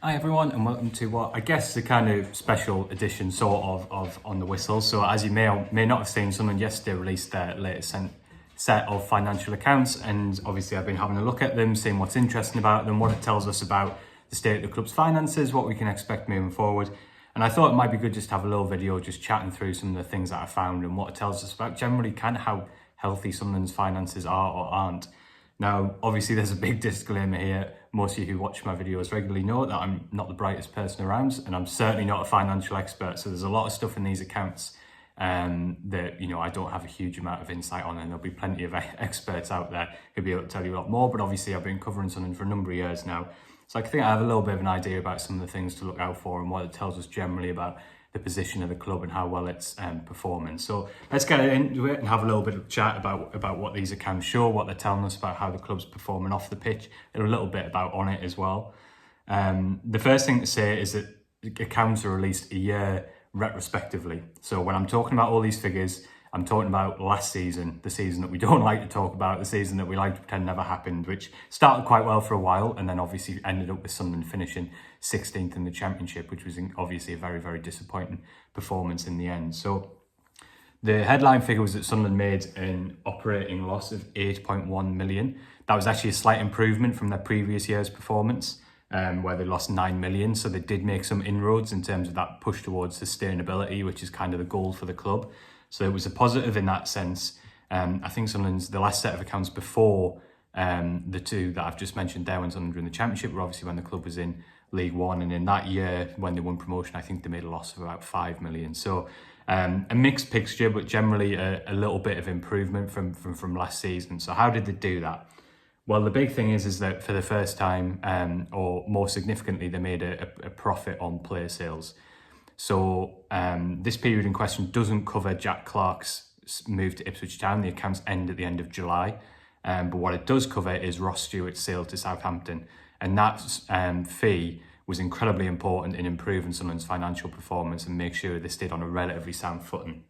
Hi everyone, and welcome to what I guess is a kind of special edition sort of On the Whistle. So as you may or may not have seen, Sunderland yesterday released their latest set of financial accounts, and obviously I've been having a look at them, seeing what's interesting about them, what it tells us about the state of the club's finances, what we can expect moving forward. And I thought it might be good just to have a little video just chatting through some of the things that I found and what it tells us about generally kind of how healthy Sunderland's finances are or aren't. Now, obviously, there's a big disclaimer here. Most of you who watch my videos regularly know that I'm not the brightest person around, and I'm certainly not a financial expert. So there's a lot of stuff in these accounts that I don't have a huge amount of insight on, and there'll be plenty of experts out there who'll be able to tell you a lot more. But obviously, I've been covering something for a number of years now, so I think I have a little bit of an idea about some of the things to look out for and what it tells us generally about the position of the club and how well it's performing. So let's get into it and have a little bit of chat about what these accounts show, what they're telling us about how the club's performing off the pitch, and a little bit about on it as well. The first thing to say is that accounts are released a year retrospectively. So when I'm talking about all these figures, I'm talking about last season, the season that we don't like to talk about, the season that we like to pretend never happened, which started quite well for a while and then obviously ended up with Sunderland finishing 16th in the Championship, which was obviously a very, very disappointing performance in the end. So the headline figure was that Sunderland made an operating loss of 8.1 million. That was actually a slight improvement from their previous year's performance, where they lost 9 million. So they did make some inroads in terms of that push towards sustainability, which is kind of the goal for the club. So it was a positive in that sense. I think Sunderland's, the last set of accounts before the two that I've just mentioned there when Sunderland were in the Championship were obviously when the club was in League One. And in that year, when they won promotion, I think they made a loss of about 5 million. So a mixed picture, but generally a little bit of improvement from last season. So how did they do that? Well, the big thing is that for the first time, or more significantly, they made a profit on player sales. So this period in question doesn't cover Jack Clarke's move to Ipswich Town. The accounts end at the end of July. But what it does cover is Ross Stewart's sale to Southampton. And that fee was incredibly important in improving Sunderland's financial performance and make sure they stayed on a relatively sound footing.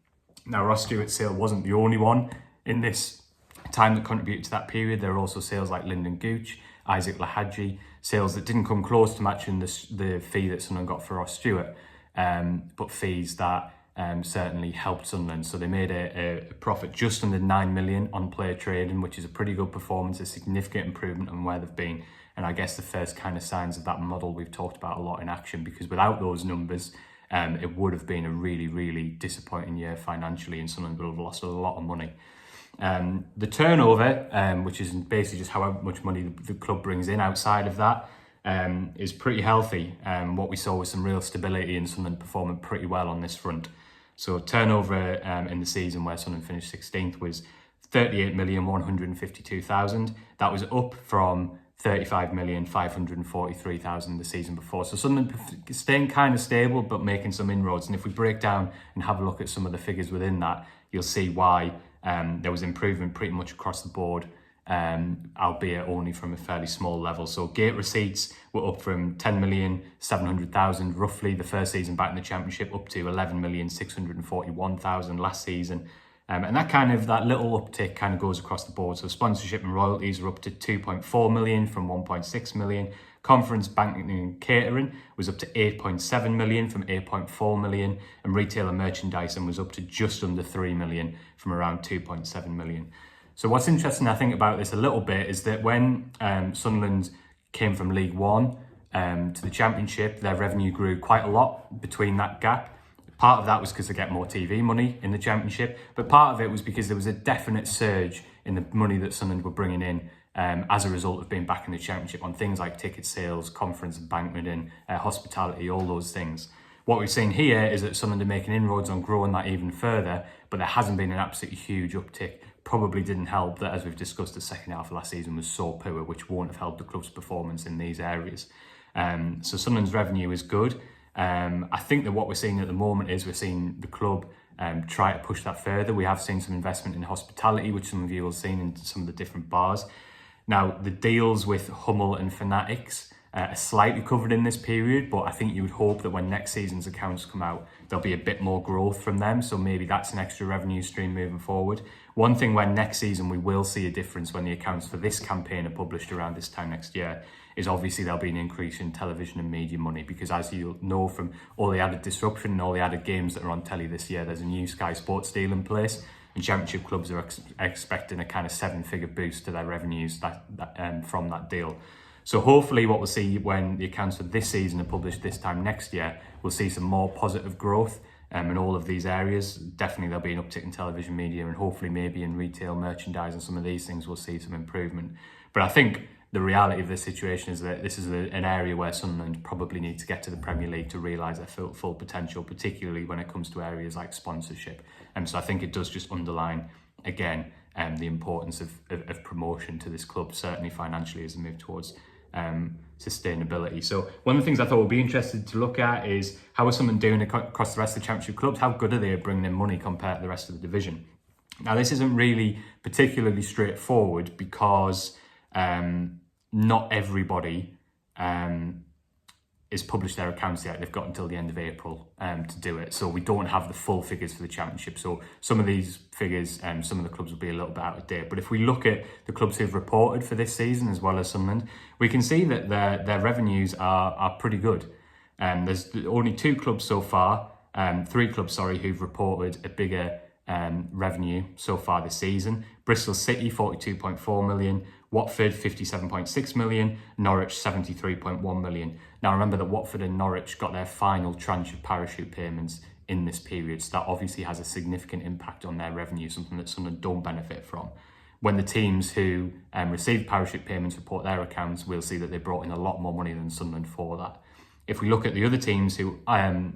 Now, Ross Stewart's sale wasn't the only one in this time that contributed to that period. There are also sales like Lyndon Gooch, Isaac Lahadji, sales that didn't come close to matching the fee that Sunderland got for Ross Stewart. But fees that certainly helped Sunderland. So they made a profit just under 9 million on player trading, which is a pretty good performance, a significant improvement on where they've been. And I guess the first kind of signs of that model we've talked about a lot in action, because without those numbers, it would have been a really, really disappointing year financially, and Sunderland would have lost a lot of money. The turnover, which is basically just how much money the club brings in outside of that, is pretty healthy. What we saw was some real stability and Sunderland performing pretty well on this front. So turnover in the season where Sunderland finished 16th was 38,152,000. That was up from 35,543,000 the season before. So Sunderland staying kind of stable but making some inroads. And if we break down and have a look at some of the figures within that, you'll see why there was improvement pretty much across the board, albeit only from a fairly small level. So gate receipts were up from 10,700,000 roughly the first season back in the Championship, up to 11,641,000 last season. And that little uptick kind of goes across the board. So sponsorship and royalties are up to 2.4 million from 1.6 million. Conference, banking and catering was up to 8.7 million from 8.4 million. And retail and merchandising was up to just under 3 million from around 2.7 million. So what's interesting, I think, about this a little bit is that when Sunderland came from League One to the Championship, their revenue grew quite a lot between that gap. Part of that was because they get more TV money in the Championship, but part of it was because there was a definite surge in the money that Sunderland were bringing in as a result of being back in the Championship on things like ticket sales, conference and banqueting, hospitality, all those things. What we've seen here is that Sunderland are making inroads on growing that even further, but there hasn't been an absolutely huge uptick. Probably didn't help that, as we've discussed, the second half of last season was so poor, which won't have helped the club's performance in these areas. So Sunderland's revenue is good. I think that what we're seeing at the moment is we're seeing the club try to push that further. We have seen some investment in hospitality, which some of you will have seen in some of the different bars. Now, the deals with Hummel and Fanatics are slightly covered in this period, but I think you would hope that when next season's accounts come out, there'll be a bit more growth from them. So maybe that's an extra revenue stream moving forward. One thing when next season we will see a difference when the accounts for this campaign are published around this time next year is obviously there'll be an increase in television and media money, because as you'll know from all the added disruption and all the added games that are on telly this year, there's a new Sky Sports deal in place, and Championship clubs are expecting a kind of 7-figure boost to their revenues from that deal. So hopefully what we'll see when the accounts for this season are published this time next year, we'll see some more positive growth in all of these areas. Definitely there'll be an uptick in television media, and hopefully maybe in retail merchandise and some of these things we'll see some improvement. But I think the reality of the situation is that this is an area where Sunderland probably need to get to the Premier League to realise their full potential, particularly when it comes to areas like sponsorship. So I think it does just underline, again, the importance of promotion to this club, certainly financially, as they move towards sustainability. So one of the things I thought would be interested to look at is how are Sunderland doing across the rest of the Championship clubs? How good are they at bringing in money compared to the rest of the division? Now, this isn't really particularly straightforward because not everybody is published their accounts yet. They've got until the end of April to do it. So we don't have the full figures for the Championship. So some of these figures, some of the clubs will be a little bit out of date. But if we look at the clubs who've reported for this season, as well as Sunderland, we can see that their revenues are pretty good. There's only 2 clubs so far, 3 clubs, sorry, who've reported a bigger revenue so far this season. Bristol City, 42.4 million. Watford, 57.6 million. Norwich, 73.1 million. Now, remember that Watford and Norwich got their final tranche of parachute payments in this period. So that obviously has a significant impact on their revenue, something that Sunderland don't benefit from. When the teams who receive parachute payments report their accounts, we'll see that they brought in a lot more money than Sunderland for that. If we look at the other teams who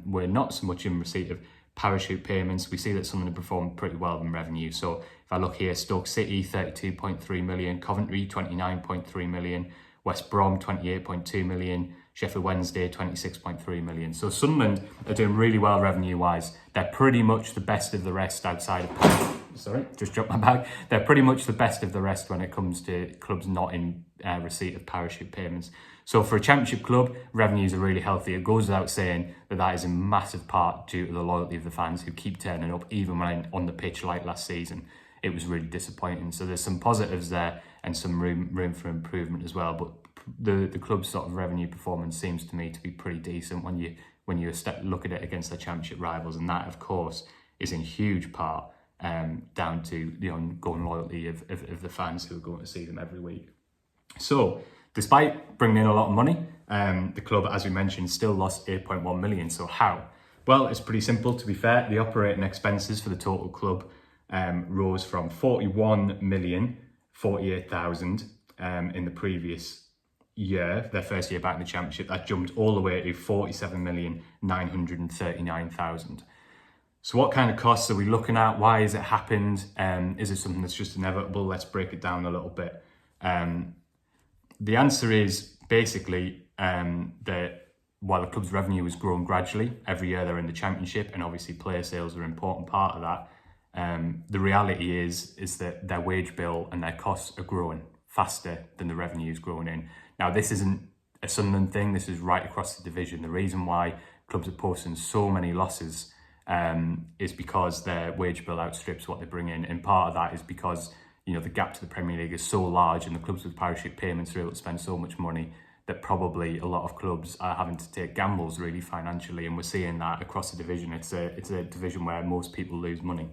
were not so much in receipt of parachute payments, we see that Sunderland performed pretty well in revenue. So if I look here, Stoke City, 32.3 million, Coventry, 29.3 million, West Brom, 28.2 million, Sheffield Wednesday, 26.3 million. So Sunderland are doing really well revenue-wise. They're pretty much the best of the rest outside of... Sorry, just dropped my bag. They're pretty much the best of the rest when it comes to clubs not in receipt of parachute payments. So for a Championship club, revenues are really healthy. It goes without saying that is in massive part due to the loyalty of the fans who keep turning up, even when on the pitch like last season. It was really disappointing. So there's some positives there and some room for improvement as well. But the club's sort of revenue performance seems to me to be pretty decent when you look at it against their Championship rivals, and that, of course, is in huge part down to the ongoing loyalty of the fans who are going to see them every week. So, despite bringing in a lot of money, the club, as we mentioned, still lost 8.1 million. So how? Well, it's pretty simple, to be fair. The operating expenses for the total club rose from 41,048,000 in the previous year, their first year back in the Championship. That jumped all the way to 47,939,000. So what kind of costs are we looking at? Why has it happened? Is it something that's just inevitable? Let's break it down a little bit. The answer is basically that while the club's revenue has grown gradually, every year they're in the Championship, and obviously player sales are an important part of that, the reality is that their wage bill and their costs are growing faster than the revenue is growing in. Now, this isn't a Sunderland thing. This is right across the division. The reason why clubs are posting so many losses is because their wage bill outstrips what they bring in. And part of that is because, the gap to the Premier League is so large, and the clubs with parachute payments are able to spend so much money that probably a lot of clubs are having to take gambles really financially. And we're seeing that across the division. It's a division where most people lose money.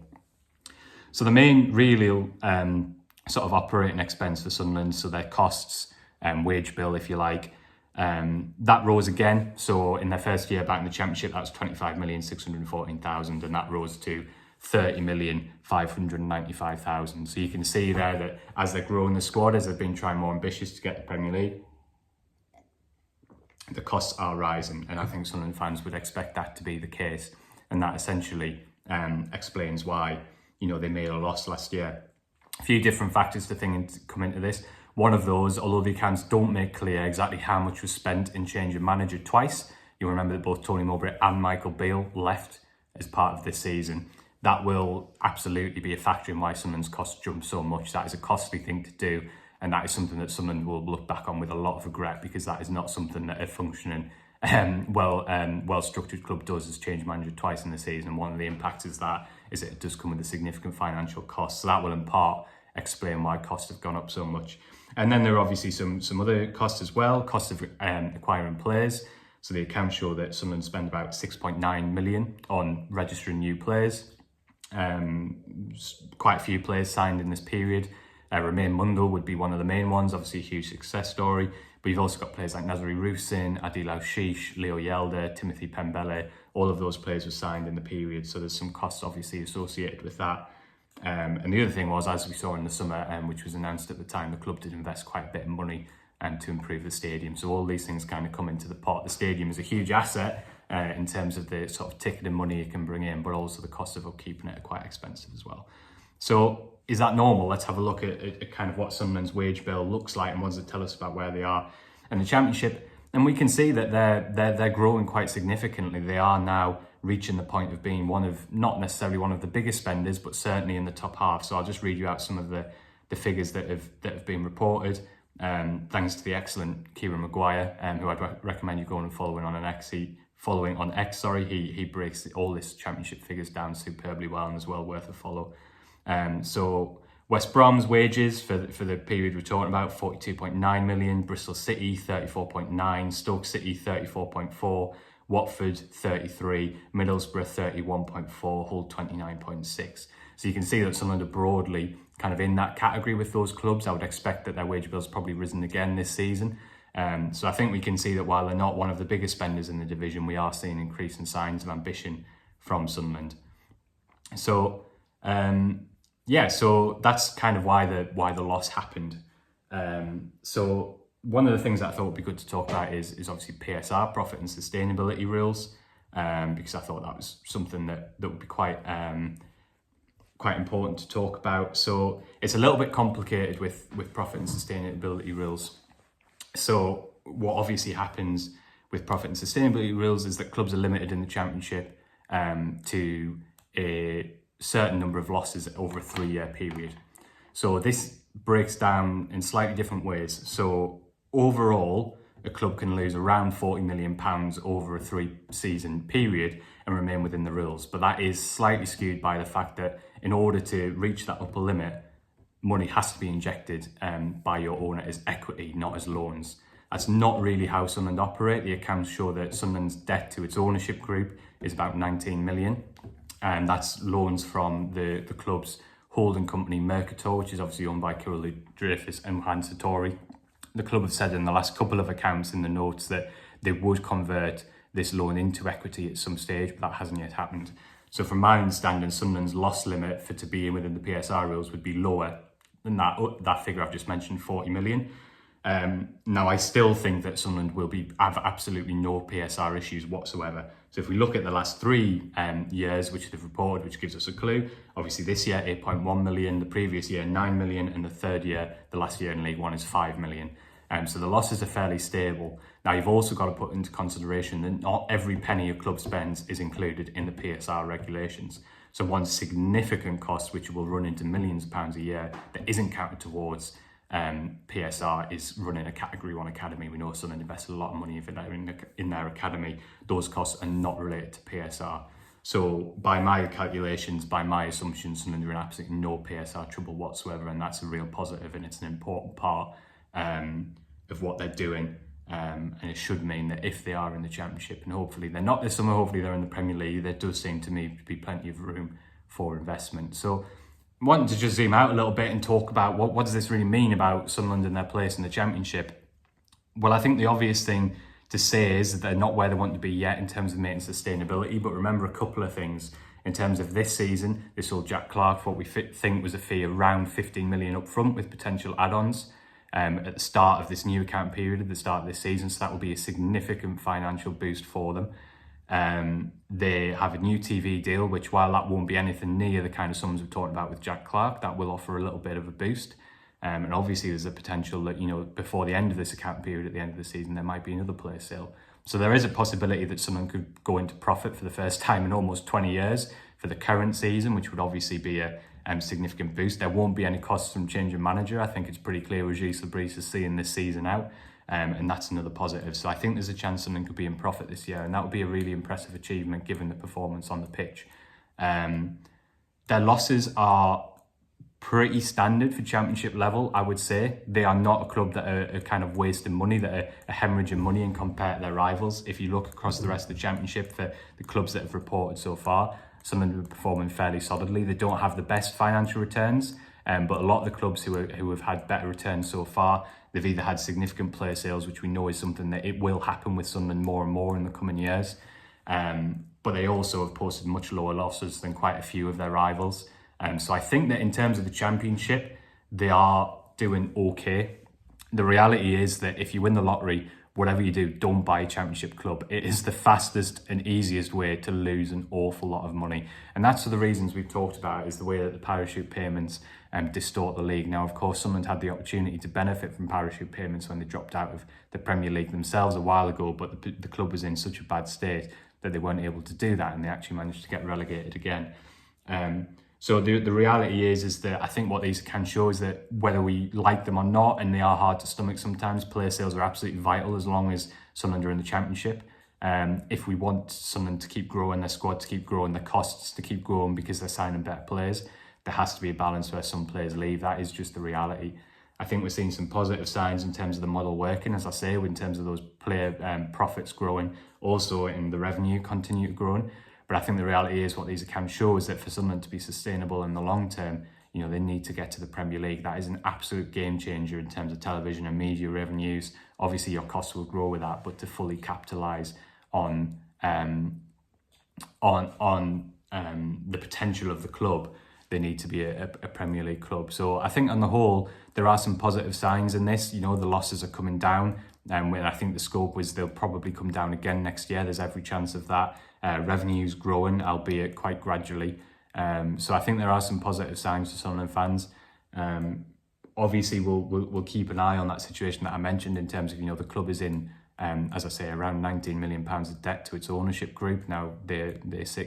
So the main real sort of operating expense for Sunderland, so their costs, wage bill, if you like, that rose again. So in their first year back in the Championship, that was 25,614,000, and that rose to 30,595,000. So you can see there that as they're growing the squad, as they've been trying more ambitious to get the Premier League, the costs are rising, and I think Sunderland fans would expect that to be the case, and that essentially explains why they made a loss last year. A few different factors to come into this. One of those, although the accounts don't make clear exactly how much was spent in changing manager twice, you'll remember that both Tony Mowbray and Michael Beale left as part of this season. That will absolutely be a factor in why Sunderland's costs jump so much. That is a costly thing to do, and that is something that Sunderland will look back on with a lot of regret, because that is not something that a functioning, well-structured club does, is change manager twice in the season. One of the impacts is that it does come with a significant financial cost. So that will in part explain why costs have gone up so much. And then there are obviously some other costs as well, cost of acquiring players. So the accounts show that Sunderland spend about 6.9 million on registering new players. Quite a few players signed in this period. Romain Mundle would be one of the main ones, obviously a huge success story. But you've also got players like Nazari Rusin, Adil Aushish, Leo Yelder, Timothy Pembele. All of those players were signed in the period, so there's some costs obviously associated with that. And the other thing was, as we saw in the summer, which was announced at the time, the club did invest quite a bit of money to improve the stadium. So all these things kind of come into the pot. The stadium is a huge asset in terms of the sort of ticketing money it can bring in, but also the cost of upkeeping it are quite expensive as well. So is that normal? Let's have a look at kind of what Sunderland's wage bill looks like and what does it tell us about where they are in the Championship. And we can see that they're growing quite significantly. They are now reaching the point of being not necessarily one of the biggest spenders, but certainly in the top half. So I'll just read you out some of the figures that have been reported. Thanks to the excellent Kieran Maguire, who I'd recommend you going and following on X. He breaks all this Championship figures down superbly well and is well worth a follow. So West Brom's wages for the period we're talking about, 42.9 million, Bristol City 34.9, Stoke City 34.4, Watford 33, Middlesbrough 31.4, Hull 29.6. So you can see that Sunderland are broadly kind of in that category with those clubs. I would expect that their wage bill's probably risen again this season. So I think we can see that while they're not one of the biggest spenders in the division, we are seeing increasing signs of ambition from Sunderland. So so that's kind of why the loss happened. So one of the things that I thought would be good to talk about is obviously PSR, profit and sustainability rules, because I thought that was something that would be quite important to talk about. So it's a little bit complicated with profit and sustainability rules. So what obviously happens with profit and sustainability rules is that clubs are limited in the Championship to a certain number of losses over a 3-year period. So this breaks down in slightly different ways. So overall, a club can lose around £40 million over a 3-season period and remain within the rules. But that is slightly skewed by the fact that in order to reach that upper limit, money has to be injected by your owner as equity, not as loans. That's not really how Sunderland operate. The accounts show that Sunderland's debt to its ownership group is about 19 million. And that's loans from the club's holding company Mercator, which is obviously owned by Kirill Dreyfus and Hans Satori. The club have said in the last couple of accounts in the notes that they would convert this loan into equity at some stage, but that hasn't yet happened. So from my understanding, Sunderland's loss limit for to be in within the PSR rules would be lower than that figure I've just mentioned, 40 million. Now, I still think that Sunderland will have absolutely no PSR issues whatsoever. So if we look at the last 3 years, which they've reported, which gives us a clue, obviously this year, 8.1 million, the previous year, 9 million, and the third year, the last year in League One is 5 million. So the losses are fairly stable. Now, you've also got to put into consideration that not every penny a club spends is included in the PSR regulations. So one significant cost, which will run into millions of pounds a year, that isn't counted towards PSR is running a Category 1 academy. We know Sunderland invested a lot of money in their academy. Those costs are not related to PSR. So by my calculations, by my assumptions, Sunderland are in absolutely no PSR trouble whatsoever, and that's a real positive, and it's an important part of what they're doing. And it should mean that if they are in the Championship, and hopefully they're not this summer, hopefully they're in the Premier League, there does seem to me to be plenty of room for investment. So I wanted to just zoom out a little bit and talk about what does this really mean about Sunderland and their place in the Championship. Well, I think the obvious thing to say is that they're not where they want to be yet in terms of maintenance sustainability, but remember a couple of things. In terms of this season, they sold Jack Clark for what we think was a fee around 15 million up front with potential add-ons at the start of this new account period, at the start of this season, so that will be a significant financial boost for them. They have a new TV deal, which while that won't be anything near the kind of sums we're talking about with Jack Clark, that will offer a little bit of a boost. And obviously there's a potential that, before the end of this account period, at the end of the season, there might be another player sale. So there is a possibility that someone could go into profit for the first time in almost 20 years for the current season, which would obviously be a significant boost. There won't be any costs from changing manager. I think it's pretty clear Regis Lebris is seeing this season out. And that's another positive. So I think there's a chance someone could be in profit this year, and that would be a really impressive achievement given the performance on the pitch. Their losses are pretty standard for championship level, I would say. They are not a club that are kind of wasting money, that are hemorrhaging money and compared to their rivals. If you look across the rest of the championship, for the clubs that have reported so far, Sunderland are performing fairly solidly. They don't have the best financial returns, but a lot of the clubs who have had better returns so far, they've either had significant player sales, which we know is something that it will happen with Sunderland more and more in the coming years. But they also have posted much lower losses than quite a few of their rivals. So I think that in terms of the championship, they are doing okay. The reality is that if you win the lottery, whatever you do, don't buy a championship club. It is the fastest and easiest way to lose an awful lot of money. And that's for the reasons we've talked about, is the way that the parachute payments distort the league. Now, of course, Sunderland had the opportunity to benefit from parachute payments when they dropped out of the Premier League themselves a while ago, but the club was in such a bad state that they weren't able to do that, and they actually managed to get relegated again. So the reality is that I think what these can show is that whether we like them or not, and they are hard to stomach sometimes, player sales are absolutely vital as long as Sunderland are in the championship. If we want Sunderland to keep growing, their squad to keep growing, their costs to keep growing because they're signing better players, there has to be a balance where some players leave. That is just the reality. I think we're seeing some positive signs in terms of the model working, as I say, in terms of those player profits growing, also in the revenue continue to grow. But I think the reality is what these accounts show is that for Sunderland to be sustainable in the long term, you know, they need to get to the Premier League. That is an absolute game changer in terms of television and media revenues. Obviously, your costs will grow with that, but to fully capitalise on the potential of the club, they need to be a Premier League club. So I think on the whole, there are some positive signs in this. You know, the losses are coming down. And I think the scope was they'll probably come down again next year. There's every chance of that. Revenue's growing, albeit quite gradually. So I think there are some positive signs for Sunderland fans. Obviously, we'll keep an eye on that situation that I mentioned in terms of, you know, the club is in, as I say, around £19 million of debt to its ownership group. Now, they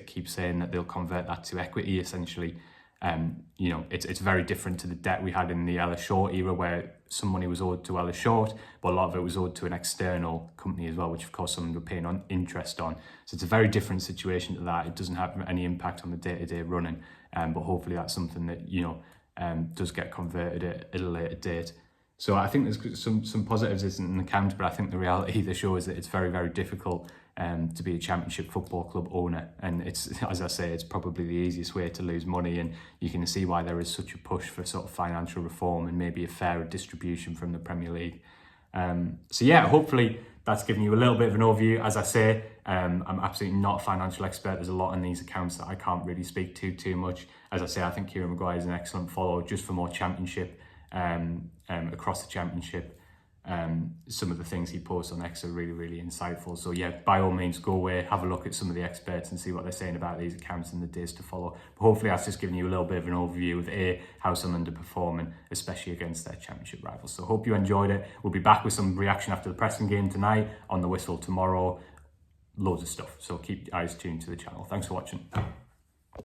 keep saying that they'll convert that to equity, essentially. You know, it's very different to the debt we had in the Ellis Short era, where some money was owed to Ellis Short, but a lot of it was owed to an external company as well, which of course someone were paying on interest on. So it's a very different situation to that. It doesn't have any impact on the day-to-day running, but hopefully that's something that, you know, does get converted at a later date. So I think there's some positives in the account, but I think the reality of the show is that it's very, very difficult to be a championship football club owner. And it's, as I say, it's probably the easiest way to lose money. And you can see why there is such a push for sort of financial reform and maybe a fairer distribution from the Premier League. So yeah, hopefully that's given you a little bit of an overview. As I say, I'm absolutely not a financial expert. There's a lot in these accounts that I can't really speak to too much. As I say, I think Kieran Maguire is an excellent follow just for more championship, across the championship. Some of the things he posts on X are really, really insightful. So yeah, by all means, go away, have a look at some of the experts and see what they're saying about these accounts in the days to follow. But hopefully I've just given you a little bit of an overview of how Sunderland are performing, especially against their championship rivals. So hope you enjoyed it. We'll be back with some reaction after the Preston game tonight, on the whistle tomorrow, loads of stuff. So keep your eyes tuned to the channel. Thanks for watching.